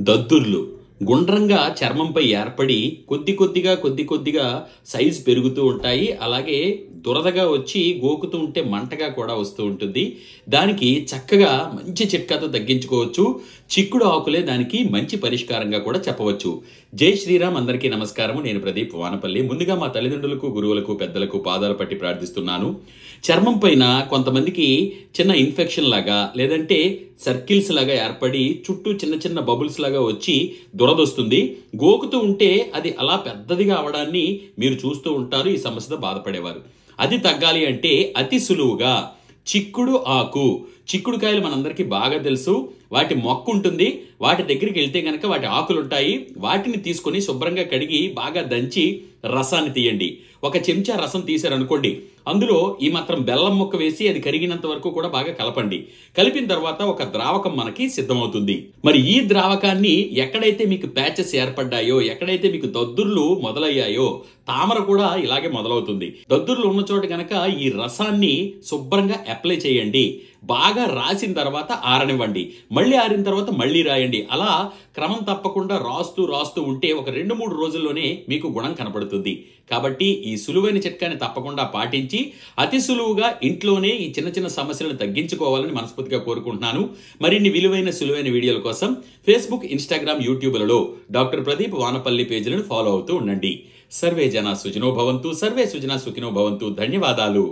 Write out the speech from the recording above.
దద్దుర్లు గుండ్రంగా చర్మంపై ఏర్పడి కొద్ది కొద్దిగా సైజ్ పెరుగుతూ ఉంటాయి. అలాగే దురదగా వచ్చి గోకుతూ ఉంటే మంటగా కూడా వస్తూ ఉంటుంది. దానికి చక్కగా మంచి చిట్కాతో తగ్గించుకోవచ్చు. చిక్కుడు ఆకులే దానికి మంచి పరిష్కారంగా కూడా చెప్పవచ్చు. జై శ్రీరామ్. అందరికీ నమస్కారము. నేను ప్రదీప్ వానపల్లి. ముందుగా మా తల్లిదండ్రులకు, గురువులకు, పెద్దలకు పాదాలు పట్టి ప్రార్థిస్తున్నాను. చర్మం పైన కొంతమందికి చిన్న ఇన్ఫెక్షన్ లాగా లేదంటే సర్కిల్స్ లాగా ఏర్పడి చుట్టూ చిన్న చిన్న బబుల్స్ లాగా వచ్చి దురదొస్తుంది. గోకుతూ ఉంటే అది అలా పెద్దదిగా అవడాన్ని మీరు చూస్తూ ఉంటారు. ఈ సమస్యతో బాధపడేవారు. అది తగ్గాలి అంటే అతి సులువుగా చిక్కుడు ఆకు, చిక్కుడుకాయలు మనందరికీ బాగా తెలుసు. వాటి మొక్క ఉంటుంది. వాటి దగ్గరికి వెళ్తే గనక వాటి ఆకులు ఉంటాయి. వాటిని తీసుకొని శుభ్రంగా కడిగి బాగా దంచి రసాన్ని తీయండి. ఒక చెంచా రసం తీశారనుకోండి, అందులో ఈ మాత్రం బెల్లం ముక్క వేసి అది కరిగినంత వరకు కూడా బాగా కలపండి. కలిపిన తర్వాత ఒక ద్రావకం మనకి సిద్ధమవుతుంది. మరి ఈ ద్రావకాన్ని ఎక్కడైతే మీకు ప్యాచెస్ ఏర్పడ్డాయో, ఎక్కడైతే మీకు దద్దుర్లు మొదలయ్యాయో, తామర కూడా ఇలాగే మొదలవుతుంది. దద్దుర్లు ఉన్న చోట గనక ఈ రసాన్ని శుభ్రంగా అప్లై చేయండి. బాగా రాసిన తర్వాత ఆరనివ్వండి. మళ్ళీ ఆరిన తర్వాత మళ్ళీ రాయండి. అలా క్రమం తప్పకుండా రాస్తూ ఉంటే ఒక 2-3 రోజుల్లోనే మీకు గుణం కనపడుతుంది. కాబట్టి ఈ సులువైన చిట్కాని తప్పకుండా పాటించి అతి సులువుగా ఇంట్లోనే ఈ చిన్న చిన్న సమస్యలను తగ్గించుకోవాలని మనస్ఫూర్తిగా కోరుకుంటున్నాను. మరిన్ని విలువైన సులువైన వీడియోల కోసం ఫేస్బుక్, ఇన్స్టాగ్రామ్, యూట్యూబ్లలో డాక్టర్ ప్రదీప్ వానపల్లి పేజీలను ఫాలో అవుతూ ఉండండి. సర్వే జన సుఖినో భవంతు. సర్వే సుజనా సుఖినో భవంతు. ధన్యవాదాలు.